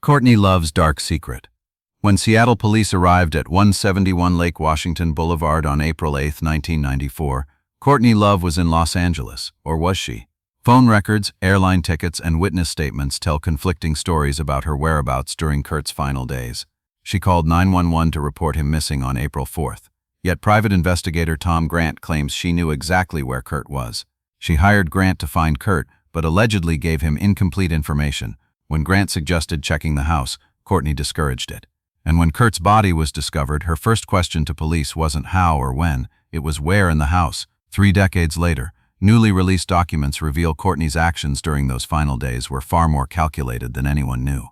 Courtney Love's dark secret. When Seattle police arrived at 171 Lake Washington Boulevard on April 8, 1994, Courtney Love was in Los Angeles, or was she? Phone records, airline tickets, and witness statements tell conflicting stories about her whereabouts during Kurt's final days. She called 911 to report him missing on April 4th. Yet private investigator Tom Grant claims she knew exactly where Kurt was. She hired Grant to find Kurt, but allegedly gave him incomplete information. When Grant suggested checking the house, Courtney discouraged it. And when Kurt's body was discovered, her first question to police wasn't how or when, it was where in the house. 3 decades later, newly released documents reveal Courtney's actions during those final days were far more calculated than anyone knew.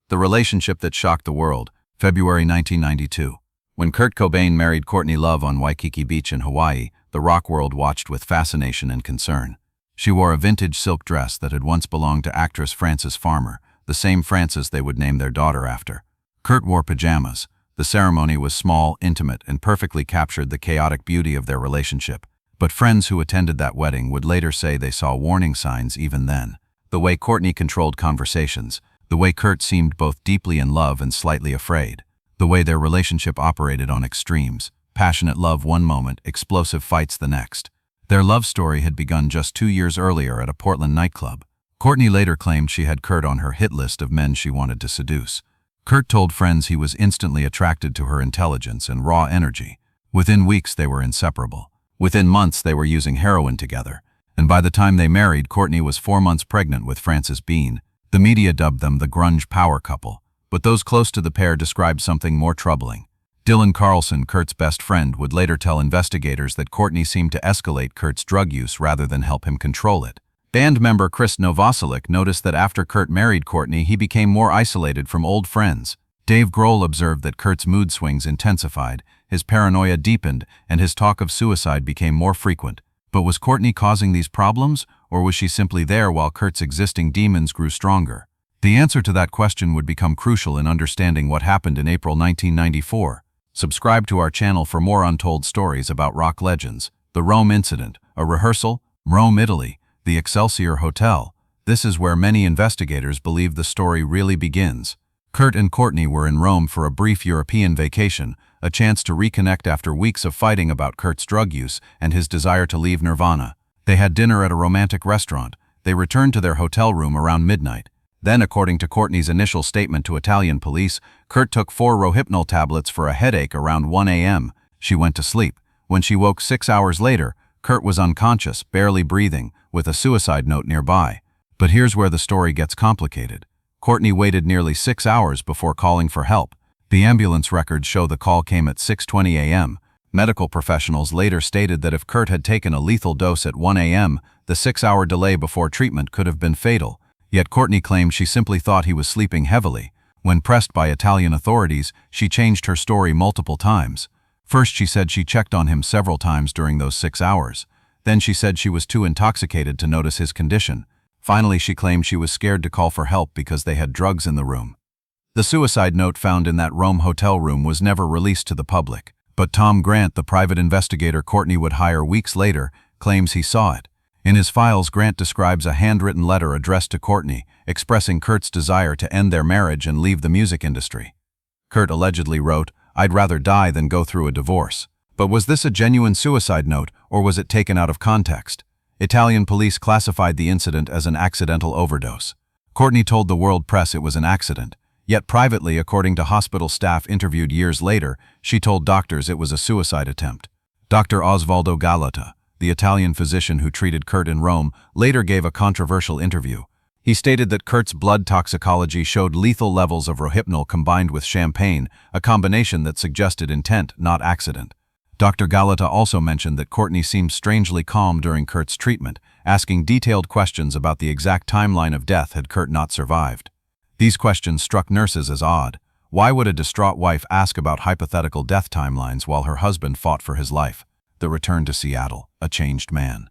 The relationship that shocked the world, February 1992. When Kurt Cobain married Courtney Love on Waikiki Beach in Hawaii, the rock world watched with fascination and concern. She wore a vintage silk dress that had once belonged to actress Frances Farmer, the same Frances they would name their daughter after. Kurt wore pajamas. The ceremony was small, intimate, and perfectly captured the chaotic beauty of their relationship. But friends who attended that wedding would later say they saw warning signs even then. The way Courtney controlled conversations, the way Kurt seemed both deeply in love and slightly afraid, the way their relationship operated on extremes, passionate love one moment, explosive fights the next. Their love story had begun just 2 years earlier at a Portland nightclub. Courtney later claimed she had Kurt on her hit list of men she wanted to seduce. Kurt told friends he was instantly attracted to her intelligence and raw energy. Within weeks, they were inseparable. Within months, they were using heroin together. And by the time they married, Courtney was 4 months pregnant with Frances Bean. The media dubbed them the grunge power couple. But those close to the pair described something more troubling. Dylan Carlson, Kurt's best friend, would later tell investigators that Courtney seemed to escalate Kurt's drug use rather than help him control it. Band member Chris Novoselic noticed that after Kurt married Courtney, he became more isolated from old friends. Dave Grohl observed that Kurt's mood swings intensified, his paranoia deepened, and his talk of suicide became more frequent. But was Courtney causing these problems, or was she simply there while Kurt's existing demons grew stronger? The answer to that question would become crucial in understanding what happened in April 1994. Subscribe to our channel for more untold stories about rock legends. The Rome Incident, a rehearsal, Rome, Italy, the Excelsior Hotel. This is where many investigators believe the story really begins. Kurt and Courtney were in Rome for a brief European vacation, a chance to reconnect after weeks of fighting about Kurt's drug use and his desire to leave Nirvana. They had dinner at a romantic restaurant. They returned to their hotel room around midnight. Then, according to Courtney's initial statement to Italian police, Kurt took 4 Rohypnol tablets for a headache around 1 a.m. She went to sleep. When she woke 6 hours later, Kurt was unconscious, barely breathing, with a suicide note nearby. But here's where the story gets complicated. Courtney waited nearly 6 hours before calling for help. The ambulance records show the call came at 6:20 a.m. Medical professionals later stated that if Kurt had taken a lethal dose at 1 a.m., the 6-hour delay before treatment could have been fatal. Yet Courtney claimed she simply thought he was sleeping heavily. When pressed by Italian authorities, she changed her story multiple times. First, she said she checked on him several times during those 6 hours. Then she said she was too intoxicated to notice his condition. Finally, she claimed she was scared to call for help because they had drugs in the room. The suicide note found in that Rome hotel room was never released to the public. But Tom Grant, the private investigator Courtney would hire weeks later, claims he saw it. In his files, Grant describes a handwritten letter addressed to Courtney, expressing Kurt's desire to end their marriage and leave the music industry. Kurt allegedly wrote, "I'd rather die than go through a divorce." But was this a genuine suicide note, or was it taken out of context? Italian police classified the incident as an accidental overdose. Courtney told the world press it was an accident. Yet privately, according to hospital staff interviewed years later, she told doctors it was a suicide attempt. Dr. Osvaldo Galata, the Italian physician who treated Kurt in Rome, later gave a controversial interview. He stated that Kurt's blood toxicology showed lethal levels of Rohypnol combined with champagne, a combination that suggested intent, not accident. Dr. Galata also mentioned that Courtney seemed strangely calm during Kurt's treatment, asking detailed questions about the exact timeline of death had Kurt not survived. These questions struck nurses as odd. Why would a distraught wife ask about hypothetical death timelines while her husband fought for his life? The return to Seattle, a changed man.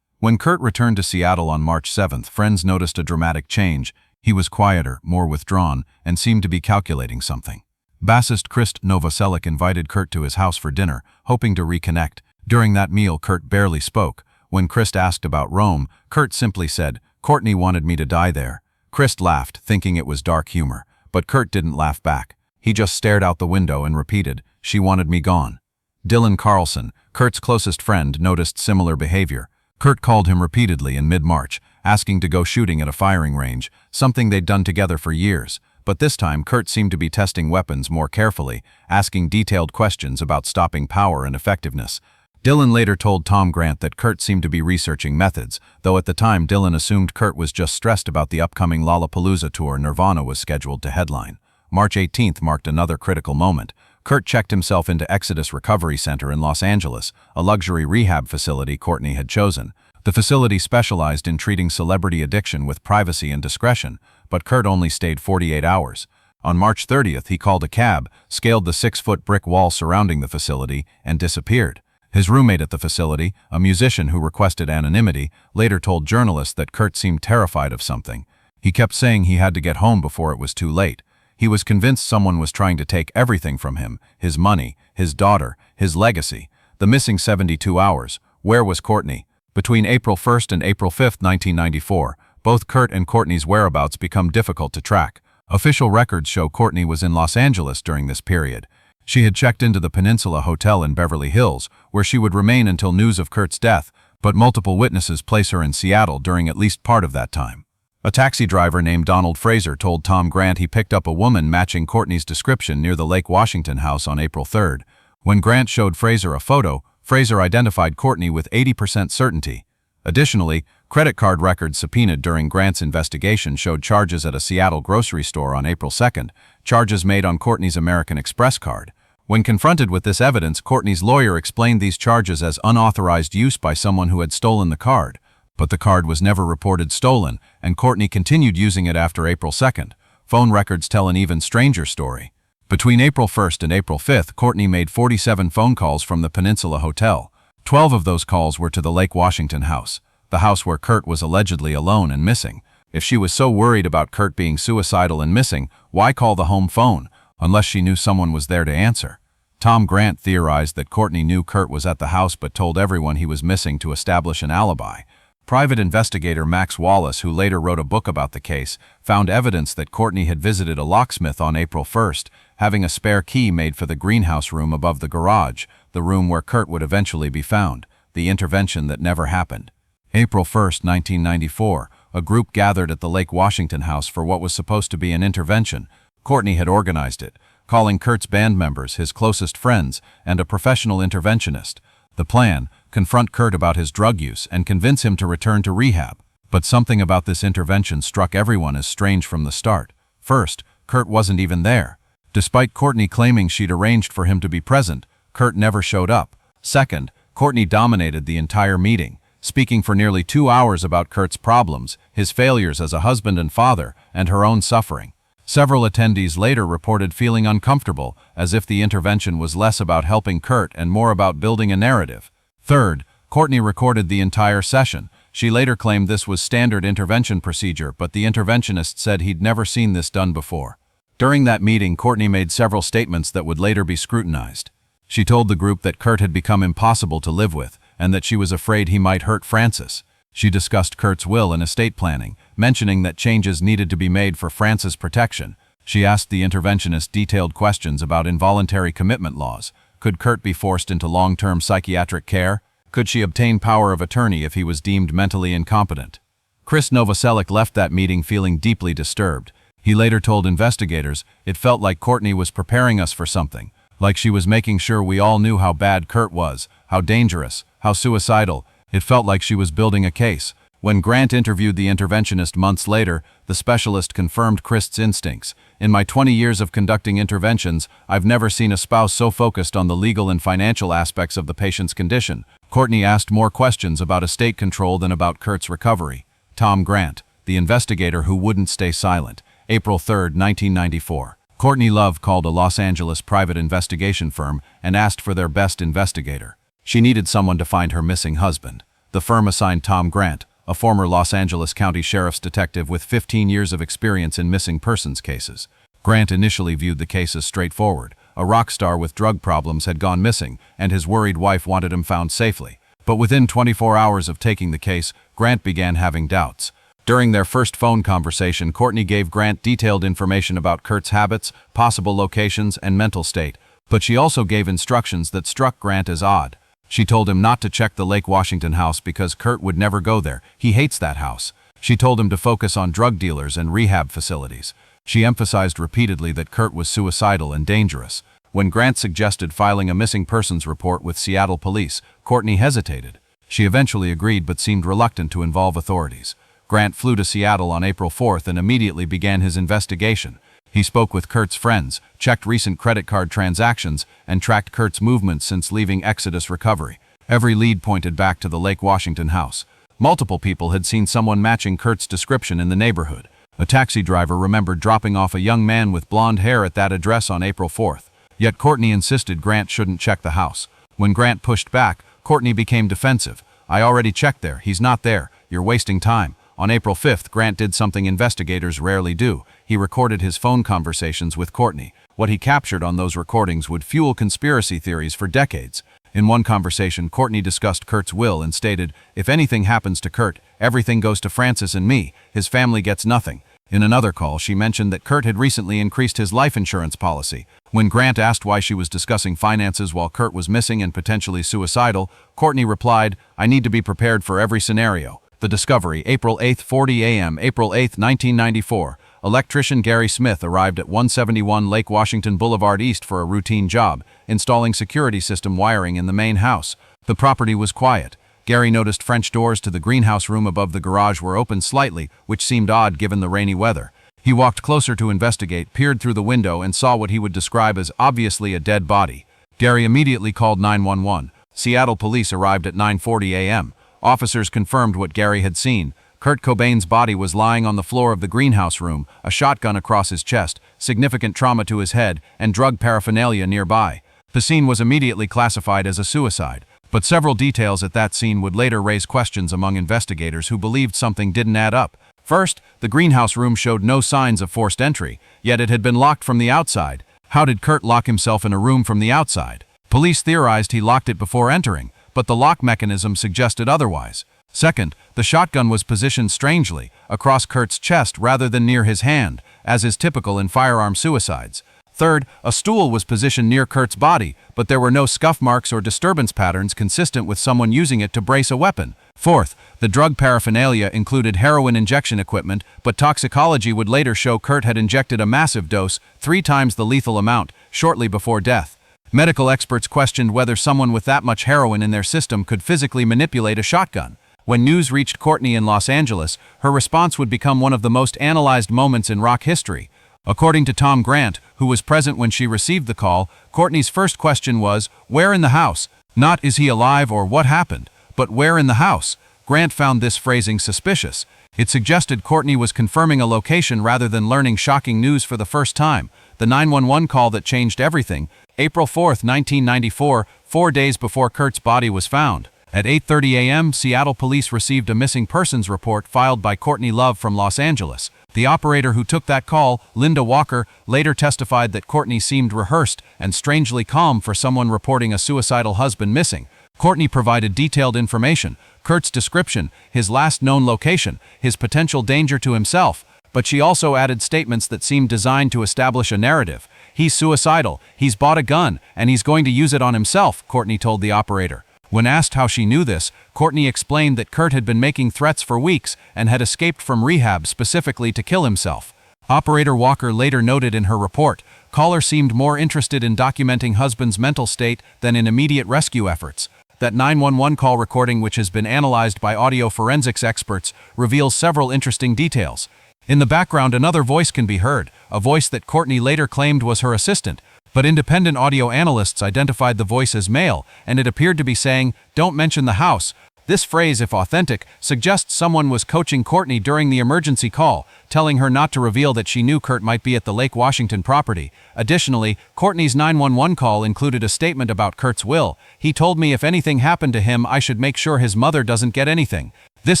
When Kurt returned to Seattle on March 7th, friends noticed a dramatic change. He was quieter, more withdrawn, and seemed to be calculating something. Bassist Chris Novoselic invited Kurt to his house for dinner, hoping to reconnect. During that meal, Kurt barely spoke. When Chris asked about Rome, Kurt simply said, "Courtney wanted me to die there." Chris laughed, thinking it was dark humor. but Kurt didn't laugh back. He just stared out the window and repeated, "She wanted me gone." Dylan Carlson, Kurt's closest friend, noticed similar behavior. Kurt called him repeatedly in mid-March, asking to go shooting at a firing range, something they'd done together for years. But this time, Kurt seemed to be testing weapons more carefully, asking detailed questions about stopping power and effectiveness. Dylan later told Tom Grant that Kurt seemed to be researching methods, though at the time Dylan assumed Kurt was just stressed about the upcoming Lollapalooza tour Nirvana was scheduled to headline. March 18th marked another critical moment. Kurt checked himself into Exodus Recovery Center in Los Angeles, a luxury rehab facility Courtney had chosen. The facility specialized in treating celebrity addiction with privacy and discretion, but Kurt only stayed 48 hours. On March 30th, he called a cab, scaled the 6-foot brick wall surrounding the facility, and disappeared. His roommate at the facility, a musician who requested anonymity, later told journalists that Kurt seemed terrified of something. He kept saying he had to get home before it was too late. He was convinced someone was trying to take everything from him, his money, his daughter, his legacy. The missing 72 hours. Where was Courtney? Between April 1st and April 5th, 1994, both Kurt and Courtney's whereabouts become difficult to track. Official records show Courtney was in Los Angeles during this period. She had checked into the Peninsula Hotel in Beverly Hills, where she would remain until news of Kurt's death, but multiple witnesses place her in Seattle during at least part of that time. A taxi driver named Donald Fraser told Tom Grant he picked up a woman matching Courtney's description near the Lake Washington house on April 3rd. When Grant showed Fraser a photo, Fraser identified Courtney with 80% certainty. Additionally, credit card records subpoenaed during Grant's investigation showed charges at a Seattle grocery store on April 2nd, charges made on Courtney's American Express card. When confronted with this evidence, Courtney's lawyer explained these charges as unauthorized use by someone who had stolen the card. But the card was never reported stolen, and Courtney continued using it after April 2nd. Phone records tell an even stranger story. Between April 1st and April 5th, Courtney made 47 phone calls from the Peninsula Hotel. 12 of those calls were to the Lake Washington house, the house where Kurt was allegedly alone and missing. If she was so worried about Kurt being suicidal and missing, why call the home phone, unless she knew someone was there to answer? Tom Grant theorized that Courtney knew Kurt was at the house but told everyone he was missing to establish an alibi. Private investigator Max Wallace, who later wrote a book about the case, found evidence that Courtney had visited a locksmith on April 1st, having a spare key made for the greenhouse room above the garage, the room where Kurt would eventually be found, the intervention that never happened. April 1st, 1994, a group gathered at the Lake Washington house for what was supposed to be an intervention. Courtney had organized it, calling Kurt's band members, his closest friends, and a professional interventionist. The plan: confront Kurt about his drug use and convince him to return to rehab. But something about this intervention struck everyone as strange from the start. First, Kurt wasn't even there. Despite Courtney claiming she'd arranged for him to be present, Kurt never showed up. Second, Courtney dominated the entire meeting, speaking for nearly 2 hours about Kurt's problems, his failures as a husband and father, and her own suffering. Several attendees later reported feeling uncomfortable, as if the intervention was less about helping Kurt and more about building a narrative. Third, Courtney recorded the entire session. She later claimed this was standard intervention procedure, but the interventionist said he'd never seen this done before. During that meeting, Courtney made several statements that would later be scrutinized. She told the group that Kurt had become impossible to live with, and that she was afraid he might hurt Frances. She discussed Kurt's will and estate planning, mentioning that changes needed to be made for Frances' protection. She asked the interventionist detailed questions about involuntary commitment laws. Could Kurt be forced into long-term psychiatric care? Could she obtain power of attorney if he was deemed mentally incompetent? Chris Novoselic left that meeting feeling deeply disturbed. He later told investigators, "It felt like Courtney was preparing us for something, like she was making sure we all knew how bad Kurt was, how dangerous, how suicidal. It felt like she was building a case." When Grant interviewed the interventionist months later, the specialist confirmed Chris's instincts. "In my 20 years of conducting interventions, I've never seen a spouse so focused on the legal and financial aspects of the patient's condition." Courtney asked more questions about estate control than about Kurt's recovery. Tom Grant, the investigator who wouldn't stay silent. April 3rd, 1994. Courtney Love called a Los Angeles private investigation firm and asked for their best investigator. She needed someone to find her missing husband. The firm assigned Tom Grant, a former Los Angeles County Sheriff's detective with 15 years of experience in missing persons cases. Grant initially viewed the case as straightforward. A rock star with drug problems had gone missing, and his worried wife wanted him found safely. But within 24 hours of taking the case, Grant began having doubts. During their first phone conversation, Courtney gave Grant detailed information about Kurt's habits, possible locations, and mental state, but she also gave instructions that struck Grant as odd. She told him not to check the Lake Washington house because Kurt would never go there. He hates that house. She told him to focus on drug dealers and rehab facilities. She emphasized repeatedly that Kurt was suicidal and dangerous. When Grant suggested filing a missing persons report with Seattle police, Courtney hesitated. She eventually agreed but seemed reluctant to involve authorities. Grant flew to Seattle on April 4th and immediately began his investigation. He spoke with Kurt's friends, checked recent credit card transactions, and tracked Kurt's movements since leaving Exodus Recovery. Every lead pointed back to the Lake Washington house. Multiple people had seen someone matching Kurt's description in the neighborhood. A taxi driver remembered dropping off a young man with blonde hair at that address on April 4th. Yet Courtney insisted Grant shouldn't check the house. When Grant pushed back, Courtney became defensive. "I already checked there. He's not there. You're wasting time." On April 5th, Grant did something investigators rarely do. He recorded his phone conversations with Courtney. What he captured on those recordings would fuel conspiracy theories for decades. In one conversation, Courtney discussed Kurt's will and stated, "If anything happens to Kurt, everything goes to Francis and me. His family gets nothing." In another call, she mentioned that Kurt had recently increased his life insurance policy. When Grant asked why she was discussing finances while Kurt was missing and potentially suicidal, Courtney replied, "I need to be prepared for every scenario." The discovery, April 8, 40 a.m., April 8, 1994. Electrician Gary Smith arrived at 171 Lake Washington Boulevard East for a routine job, installing security system wiring in the main house. The property was quiet. Gary noticed French doors to the greenhouse room above the garage were open slightly, which seemed odd given the rainy weather. He walked closer to investigate, peered through the window, and saw what he would describe as obviously a dead body. Gary immediately called 911. Seattle police arrived at 9:40 a.m. Officers confirmed what Gary had seen. Kurt Cobain's body was lying on the floor of the greenhouse room, a shotgun across his chest, significant trauma to his head, and drug paraphernalia nearby. The scene was immediately classified as a suicide, but several details at that scene would later raise questions among investigators who believed something didn't add up. First, the greenhouse room showed no signs of forced entry, yet it had been locked from the outside. How did Kurt lock himself in a room from the outside? Police theorized he locked it before entering, but the lock mechanism suggested otherwise. Second, the shotgun was positioned strangely, across Kurt's chest rather than near his hand, as is typical in firearm suicides. Third, a stool was positioned near Kurt's body, but there were no scuff marks or disturbance patterns consistent with someone using it to brace a weapon. Fourth, the drug paraphernalia included heroin injection equipment, but toxicology would later show Kurt had injected a massive dose, 3 times the lethal amount, shortly before death. Medical experts questioned whether someone with that much heroin in their system could physically manipulate a shotgun. When news reached Courtney in Los Angeles, her response would become one of the most analyzed moments in rock history. According to Tom Grant, who was present when she received the call, Courtney's first question was, "Where in the house?" Not "Is he alive?" or "What happened?" but "Where in the house?" Grant found this phrasing suspicious. It suggested Courtney was confirming a location rather than learning shocking news for the first time. The 911 call that changed everything, April 4, 1994, 4 days before Kurt's body was found. At 8:30 a.m., Seattle police received a missing persons report filed by Courtney Love from Los Angeles. The operator who took that call, Linda Walker, later testified that Courtney seemed rehearsed and strangely calm for someone reporting a suicidal husband missing. Courtney provided detailed information, Kurt's description, his last known location, his potential danger to himself, but she also added statements that seemed designed to establish a narrative. "He's suicidal, he's bought a gun, and he's going to use it on himself," Courtney told the operator. When asked how she knew this, Courtney explained that Kurt had been making threats for weeks and had escaped from rehab specifically to kill himself. Operator Walker later noted in her report, caller seemed more interested in documenting husband's mental state than in immediate rescue efforts. That 911 call recording, which has been analyzed by audio forensics experts, reveals several interesting details. In the background, another voice can be heard, a voice that Courtney later claimed was her assistant, but independent audio analysts identified the voice as male, and it appeared to be saying, "Don't mention the house." This phrase, if authentic, suggests someone was coaching Courtney during the emergency call, telling her not to reveal that she knew Kurt might be at the Lake Washington property. Additionally, Courtney's 911 call included a statement about Kurt's will. "He told me if anything happened to him, I should make sure his mother doesn't get anything." This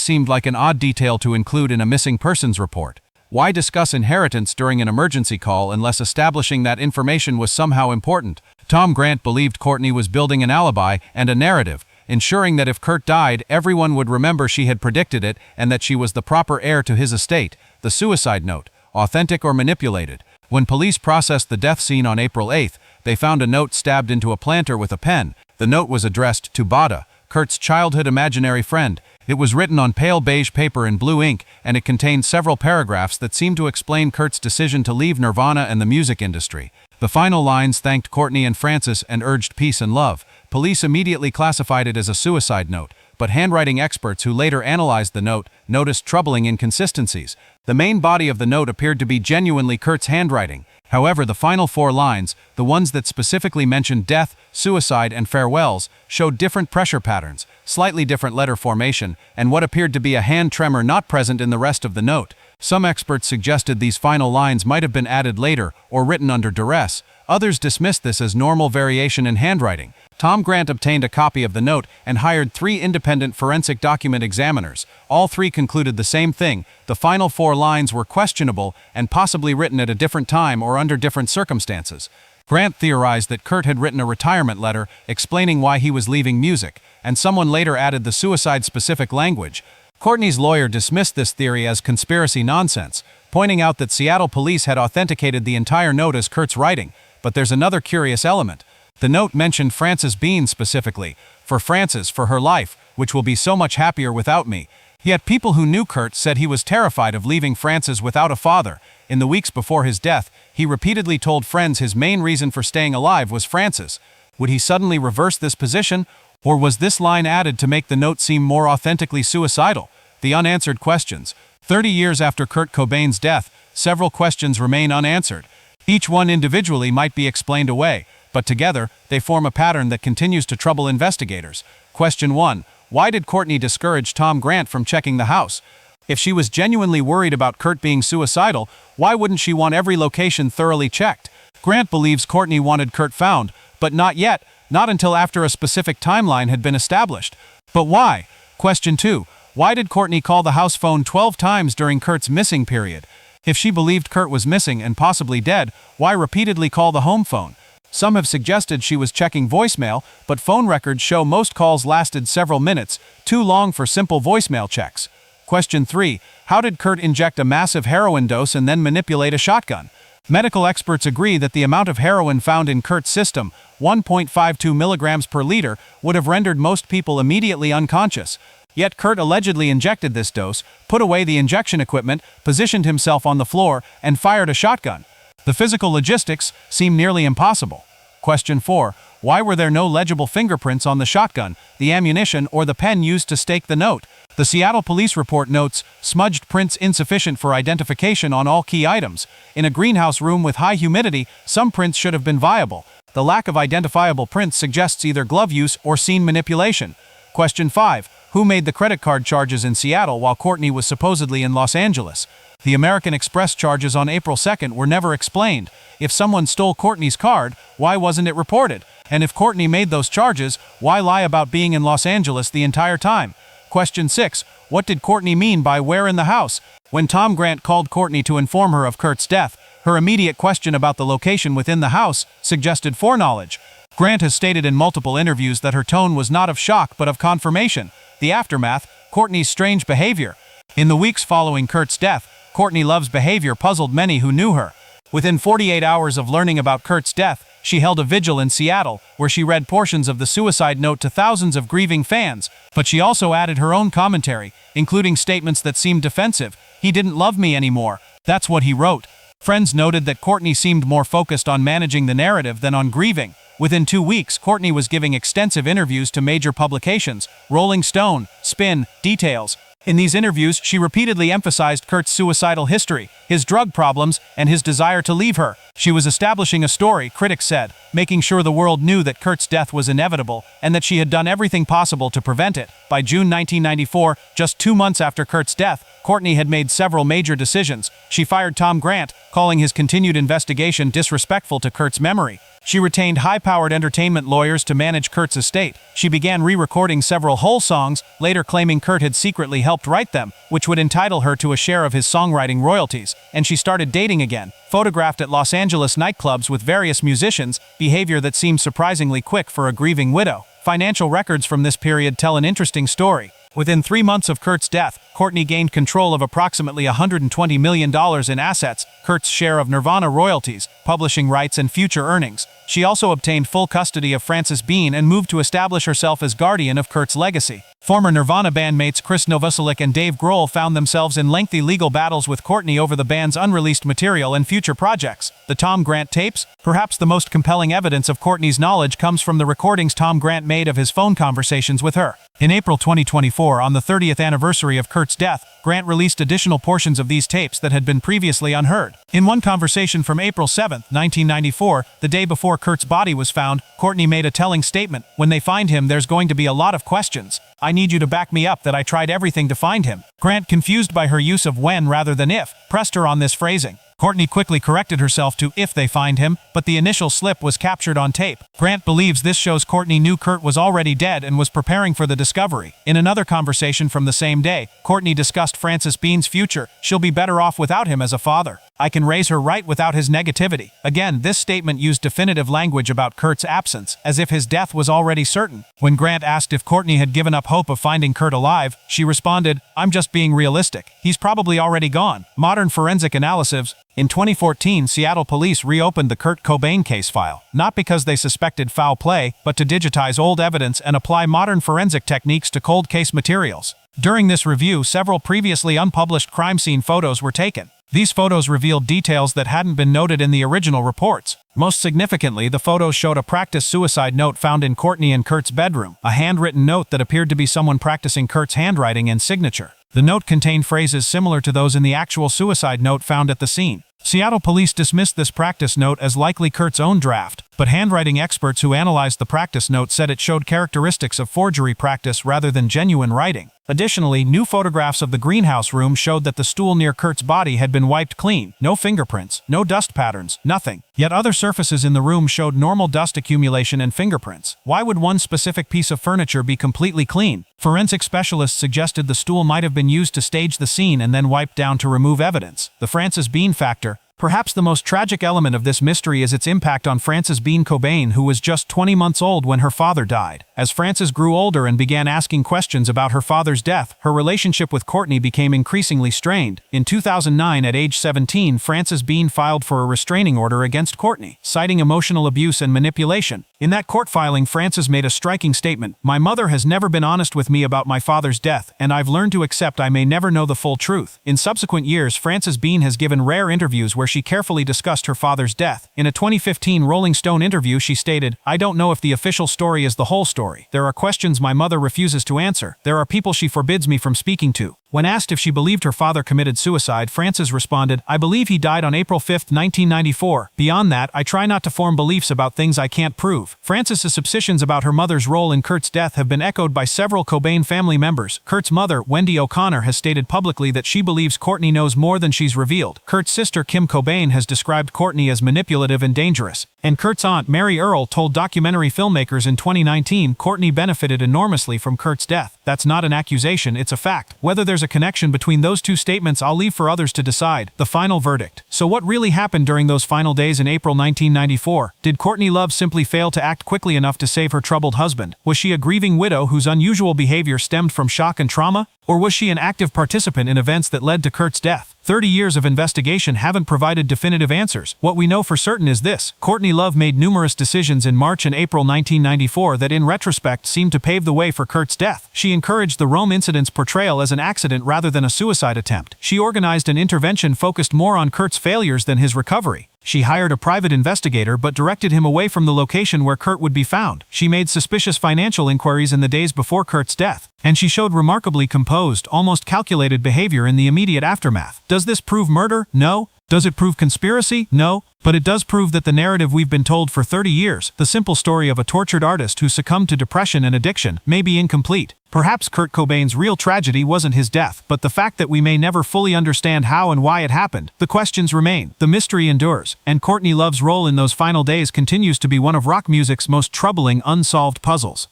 seemed like an odd detail to include in a missing persons report. Why discuss inheritance during an emergency call unless establishing that information was somehow important? Tom Grant believed Courtney was building an alibi and a narrative. ensuring that if Kurt died, everyone would remember she had predicted it and that she was the proper heir to his estate. The suicide note, authentic or manipulated. When police processed the death scene on April 8th, they found a note stabbed into a planter with a pen. The note was addressed to Bada, Kurt's childhood imaginary friend. It was written on pale beige paper in blue ink, and it contained several paragraphs that seemed to explain Kurt's decision to leave Nirvana and the music industry. The final lines thanked Courtney and Francis and urged peace and love. Police immediately classified it as a suicide note, but handwriting experts who later analyzed the note noticed troubling inconsistencies. The main body of the note appeared to be genuinely Kurt's handwriting. However, the final 4 lines, the ones that specifically mentioned death, suicide, and farewells, showed different pressure patterns, slightly different letter formation, and what appeared to be a hand tremor not present in the rest of the note. Some experts suggested these final lines might have been added later or written under duress. Others dismissed this as normal variation in handwriting. Tom Grant obtained a copy of the note and hired 3 independent forensic document examiners. All 3 concluded the same thing: the final 4 lines were questionable and possibly written at a different time or under different circumstances. Grant theorized that Kurt had written a retirement letter explaining why he was leaving music, and someone later added the suicide-specific language. Courtney's lawyer dismissed this theory as conspiracy nonsense, pointing out that Seattle police had authenticated the entire note as Kurt's writing. But there's another curious element. The note mentioned Frances Bean specifically. For Frances, for her life, which will be so much happier without me. Yet people who knew Kurt said he was terrified of leaving Frances without a father. In the weeks before his death, he repeatedly told friends his main reason for staying alive was Frances. Would he suddenly reverse this position? Or was this line added to make the note seem more authentically suicidal? The unanswered questions. 30 years after Kurt Cobain's death, several questions remain unanswered. Each one individually might be explained away, but together, they form a pattern that continues to trouble investigators. Question 1. Why did Courtney discourage Tom Grant from checking the house? If she was genuinely worried about Kurt being suicidal, why wouldn't she want every location thoroughly checked? Grant believes Courtney wanted Kurt found, but not yet, not until after a specific timeline had been established. But why? Question 2. Why did Courtney call the house phone 12 times during Kurt's missing period? If she believed Kurt was missing and possibly dead, why repeatedly call the home phone? Some have suggested she was checking voicemail, but phone records show most calls lasted several minutes, too long for simple voicemail checks. Question 3. How did Kurt inject a massive heroin dose and then manipulate a shotgun? Medical experts agree that the amount of heroin found in Kurt's system, 1.52 milligrams per liter, would have rendered most people immediately unconscious. Yet Kurt allegedly injected this dose, put away the injection equipment, positioned himself on the floor, and fired a shotgun. The physical logistics seem nearly impossible. Question 4. Why were there no legible fingerprints on the shotgun, the ammunition, or the pen used to stake the note? The Seattle police report notes, smudged prints insufficient for identification on all key items. In a greenhouse room with high humidity, some prints should have been viable. The lack of identifiable prints suggests either glove use or scene manipulation. Question 5. Who made the credit card charges in Seattle while Courtney was supposedly in Los Angeles? The American Express charges on April 2nd were never explained. If someone stole Courtney's card, why wasn't it reported? And if Courtney made those charges, why lie about being in Los Angeles the entire time? Question 6. What did Courtney mean by "where in the house"? When Tom Grant called Courtney to inform her of Kurt's death, her immediate question about the location within the house suggested foreknowledge. Grant has stated in multiple interviews that her tone was not of shock but of confirmation. The aftermath, Courtney's strange behavior. In the weeks following Kurt's death, Courtney Love's behavior puzzled many who knew her. Within 48 hours of learning about Kurt's death, she held a vigil in Seattle, where she read portions of the suicide note to thousands of grieving fans. But she also added her own commentary, including statements that seemed defensive. "He didn't love me anymore. That's what he wrote." Friends noted that Courtney seemed more focused on managing the narrative than on grieving. Within 2 weeks, Courtney was giving extensive interviews to major publications, Rolling Stone, Spin, Details. In these interviews, she repeatedly emphasized Kurt's suicidal history, his drug problems, and his desire to leave her. She was establishing a story, critics said, making sure the world knew that Kurt's death was inevitable and that she had done everything possible to prevent it. By June 1994, just 2 months after Kurt's death, Courtney had made several major decisions. She fired Tom Grant, calling his continued investigation disrespectful to Kurt's memory. She retained high-powered entertainment lawyers to manage Kurt's estate. She began re-recording several whole songs, later claiming Kurt had secretly helped write them, which would entitle her to a share of his songwriting royalties. And she started dating again, photographed at Los Angeles nightclubs with various musicians, behavior that seemed surprisingly quick for a grieving widow. Financial records from this period tell an interesting story. Within 3 months of Kurt's death, Courtney gained control of approximately $120 million in assets, Kurt's share of Nirvana royalties, publishing rights and future earnings. She also obtained full custody of Frances Bean and moved to establish herself as guardian of Kurt's legacy. Former Nirvana bandmates Chris Novoselic and Dave Grohl found themselves in lengthy legal battles with Courtney over the band's unreleased material and future projects. The Tom Grant tapes? Perhaps the most compelling evidence of Courtney's knowledge comes from the recordings Tom Grant made of his phone conversations with her. In April 2024, on the 30th anniversary of Kurt's death, Grant released additional portions of these tapes that had been previously unheard. In one conversation from April 7, 1994, the day before Kurt's body was found, Courtney made a telling statement: "When they find him, there's going to be a lot of questions. I need you to back me up that I tried everything to find him." Grant, confused by her use of when rather than if, pressed her on this phrasing. Courtney quickly corrected herself to "if they find him," but the initial slip was captured on tape. Grant believes this shows Courtney knew Kurt was already dead and was preparing for the discovery. In another conversation from the same day, Courtney discussed Frances Bean's future. "She'll be better off without him as a father. I can raise her right without his negativity." Again, this statement used definitive language about Kurt's absence, as if his death was already certain. When Grant asked if Courtney had given up hope of finding Kurt alive, she responded, "I'm just being realistic. He's probably already gone." Modern forensic analysis. In 2014, Seattle police reopened the Kurt Cobain case file, not because they suspected foul play, but to digitize old evidence and apply modern forensic techniques to cold case materials. During this review, several previously unpublished crime scene photos were taken. These photos revealed details that hadn't been noted in the original reports. Most significantly, the photos showed a practice suicide note found in Courtney and Kurt's bedroom, a handwritten note that appeared to be someone practicing Kurt's handwriting and signature. The note contained phrases similar to those in the actual suicide note found at the scene. Seattle police dismissed this practice note as likely Kurt's own draft, but handwriting experts who analyzed the practice note said it showed characteristics of forgery practice rather than genuine writing. Additionally, new photographs of the greenhouse room showed that the stool near Kurt's body had been wiped clean. No fingerprints, no dust patterns, nothing. Yet other surfaces in the room showed normal dust accumulation and fingerprints. Why would one specific piece of furniture be completely clean? Forensic specialists suggested the stool might have been used to stage the scene and then wiped down to remove evidence. The Frances Bean factor. Perhaps the most tragic element of this mystery is its impact on Frances Bean Cobain, who was just 20 months old when her father died. As Frances grew older and began asking questions about her father's death, her relationship with Courtney became increasingly strained. In 2009, at age 17, Frances Bean filed for a restraining order against Courtney, citing emotional abuse and manipulation. In that court filing, Frances made a striking statement: "My mother has never been honest with me about my father's death, and I've learned to accept I may never know the full truth." In subsequent years, Frances Bean has given rare interviews where she carefully discussed her father's death. In a 2015 Rolling Stone interview, she stated, "I don't know if the official story is the whole story. There are questions my mother refuses to answer. There are people she forbids me from speaking to." When asked if she believed her father committed suicide, Frances responded, "I believe he died on April 5, 1994. Beyond that, I try not to form beliefs about things I can't prove." Frances's suspicions about her mother's role in Kurt's death have been echoed by several Cobain family members. Kurt's mother, Wendy O'Connor, has stated publicly that she believes Courtney knows more than she's revealed. Kurt's sister, Kim Cobain, has described Courtney as manipulative and dangerous. And Kurt's aunt, Mary Earle, told documentary filmmakers in 2019 Courtney benefited enormously from Kurt's death. That's not an accusation, it's a fact. Whether there's a connection between those two statements, I'll leave for others to decide. The final verdict. So what really happened during those final days in April 1994? Did Courtney Love simply fail to act quickly enough to save her troubled husband? Was she a grieving widow whose unusual behavior stemmed from shock and trauma? Or was she an active participant in events that led to Kurt's death? 30 years of investigation haven't provided definitive answers. What we know for certain is this: Courtney Love made numerous decisions in March and April 1994 that in retrospect seemed to pave the way for Kurt's death. She encouraged the Rome incident's portrayal as an accident rather than a suicide attempt. She organized an intervention focused more on Kurt's failures than his recovery. She hired a private investigator but directed him away from the location where Kurt would be found. She made suspicious financial inquiries in the days before Kurt's death. And she showed remarkably composed, almost calculated behavior in the immediate aftermath. Does this prove murder? No. Does it prove conspiracy? No. But it does prove that the narrative we've been told for 30 years, the simple story of a tortured artist who succumbed to depression and addiction, may be incomplete. Perhaps Kurt Cobain's real tragedy wasn't his death, but the fact that we may never fully understand how and why it happened. The questions remain, the mystery endures, and Courtney Love's role in those final days continues to be one of rock music's most troubling unsolved puzzles.